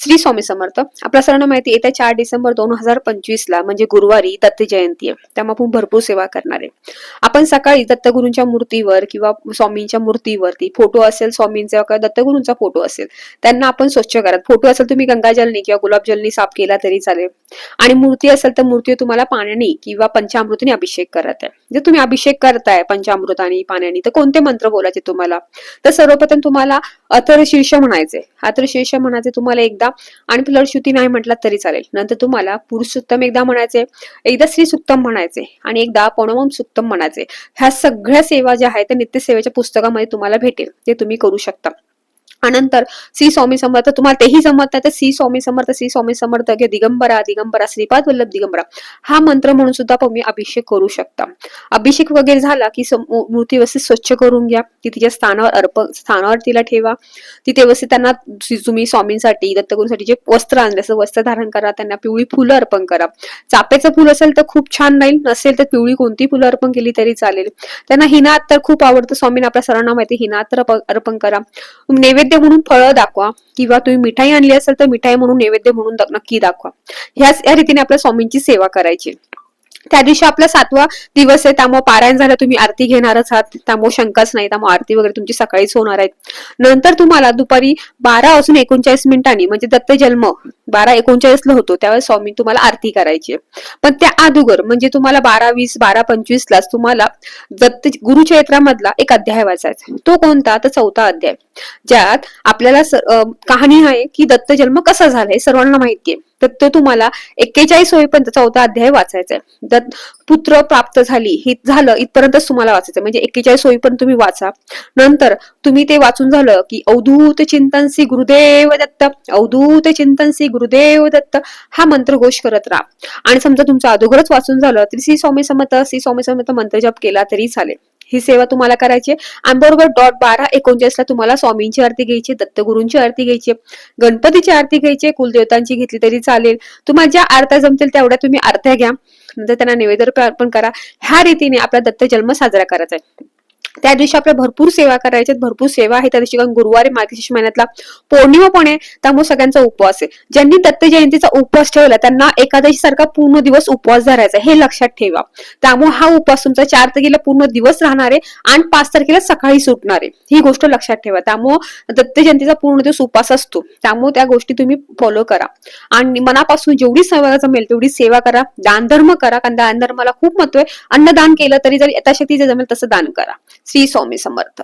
श्री स्वामी समर्थ. आपल्या सर्वांना माहिती येत्या 4 डिसेंबर 2025 ला म्हणजे गुरुवारी दत्त जयंती आहे. त्यामुळे आपण भरपूर सेवा करणार आहे. आपण सकाळी दत्तगुरूंच्या मूर्तीवर किंवा स्वामींच्या मूर्तीवरती फोटो असेल स्वामींचा किंवा दत्तगुरूंचा फोटो असेल त्यांना आपण स्वच्छ करा. फोटो असेल तुम्ही गंगाजलनी किंवा गुलाबजलनी साफ केला तरी चालेल. आणि मूर्ती असेल तर मूर्ती तुम्हाला पाण्याने किंवा पंचामृताने अभिषेक करत आहे. जर तुम्ही अभिषेक करताय पंचामृताने पाण्याने तर कोणते मंत्र बोलायचे तुम्हाला? तर सर्वप्रथम तुम्हाला अथर्वशीर्ष म्हणायचे. अथर्वशीर्ष म्हणायचे तुम्हाला एकदा आणि प्लर श्रुती नाही म्हटलं तरी चालेल. नंतर तुम्हाला पुरुष सुक्तम एकदा म्हणायचे, एकदा स्त्री सुक्तम म्हणायचे आणि एकदा पौर्णमम सुक्तम म्हणायचे. ह्या सगळ्या सेवा ज्या आहेत त्या नित्य सेवेच्या पुस्तकामध्ये तुम्हाला भेटेल, ते तुम्ही करू शकता. नंतर श्री स्वामी समर्थ तुम्हाला तेही जमत नाही तर श्री स्वामी समर्थ, श्री स्वामी समर्थ किंवा दिगंबरा दिगंबरा श्रीपाद वल्लभ दिगंबरा हा मंत्र म्हणून सुद्धा तुम्ही अभिषेक करू शकता. अभिषेक वगैरे झाला की मूर्ती व्यवस्थित स्वच्छ करून घ्या. ती तिच्या स्थानावर तिला ठेवा. तिथे व्यवस्थित त्यांना तुम्ही स्वामींसाठी दत्तगुरूंसाठी जे वस्त्र आणले असं वस्त्र धारण करा. त्यांना पिवळी फुलं अर्पण करा. चापेचं फुल असेल तर खूप छान राहील, नसेल तर पिवळी कोणती फुलं अर्पण केली तरी चालेल. त्यांना हिनात तर खूप आवडतं स्वामींना, आपल्या सर्वांना माहिती हिनात तर अर्पण करा. नैवेद्य म्हणून फळं दाखवा किंवा तुम्ही मिठाई आणली असेल तर मिठाई म्हणून नैवेद्य म्हणून नक्की दाखवा. या रीतीने आपल्या स्वामींची सेवा करायची. त्या दिवशी आपला 7वा दिवस आहे, त्यामुळे पारायण झालं तुम्ही आरती घेणारच आहात, त्यामुळे शंकाच नाही. त्यामुळे आरती वगैरे तुमची सकाळीच होणार आहेत. नंतर तुम्हाला दुपारी 12:39 म्हणजे दत्त जन्म 12:39 ला होतो त्यावेळेस स्वामी तुम्हाला आरती करायची. पण त्या अगोदर म्हणजे तुम्हाला 12:20 12:25 लाच तुम्हाला दत्त गुरुचरित्रामधला एक अध्याय वाचायचा. तो कोणता? तर 4था अध्याय, ज्यात आपल्याला कहाणी आहे की दत्त जन्म कसा झाला हे सर्वांना माहितीये. तर तो तुम्हाला 41 होईपर्यंत 4था अध्याय वाचायचा आहे. दत्त पुत्र प्राप्त झाली हे झालं इथपर्यंतच तुम्हाला वाचायचं, म्हणजे 41 होईपर्यंत तुम्ही वाचा. नंतर तुम्ही ते वाचून झालं की अवधूत चिंतन श्री गुरुदेव दत्त, अवधूत चिंतन श्री गुरुदेव दत्त हा मंत्र घोष करत राहा. आणि समजा तुमचं अगोदरच वाचून झालं तरी श्री स्वामी समर्थ मंत्र जप केला तरी चालेल. ही सेवा तुम्हाला करायची. आणि बरोबर 12:39 ला तुम्हाला स्वामींची आरती घ्यायची, दत्तगुरूंची आरती घ्यायची, गणपतीची आरती घ्यायची, कुलदेवतांची घेतली तरी चालेल. तुम्हाला ज्या आरत्या जमतील तेवढ्या तुम्ही आरत्या घ्या. नंतर त्यांना नैवेद्य अर्पण करा. ह्या रीतीने आपला दत्त जन्म साजरा करायचा आहे. त्या दिवशी आपल्या भरपूर सेवा करायच्या, भरपूर सेवा आहे त्या दिवशी. कारण गुरुवारी मार्गशीर्ष महिन्यातला पौर्णिमा पण आहे, त्यामुळे सगळ्यांचा उपवास आहे. ज्यांनी दत्त जयंतीचा उपवास ठेवला त्यांना एकादशी सारखा पूर्ण दिवस उपवास धरायचा, हे लक्षात ठेवा. त्यामुळे हा उपवास तुमचा 4 तारखेला पूर्ण दिवस राहणार आहे आणि 5 तारखेला सकाळी सुटणार आहे, ही गोष्ट लक्षात ठेवा. त्यामुळे दत्त जयंतीचा पूर्ण दिवस उपवास असतो, त्यामुळे त्या गोष्टी तुम्ही फॉलो करा. आणि मनापासून जेवढी सेवा जमेल तेवढी सेवा करा. दानधर्म करा, कारण दानधर्माला खूप महत्व आहे. अन्नदान केलं तरी जर यथाशक्ती जे जमेल तसं दान करा. श्री स्वामी समर्थ.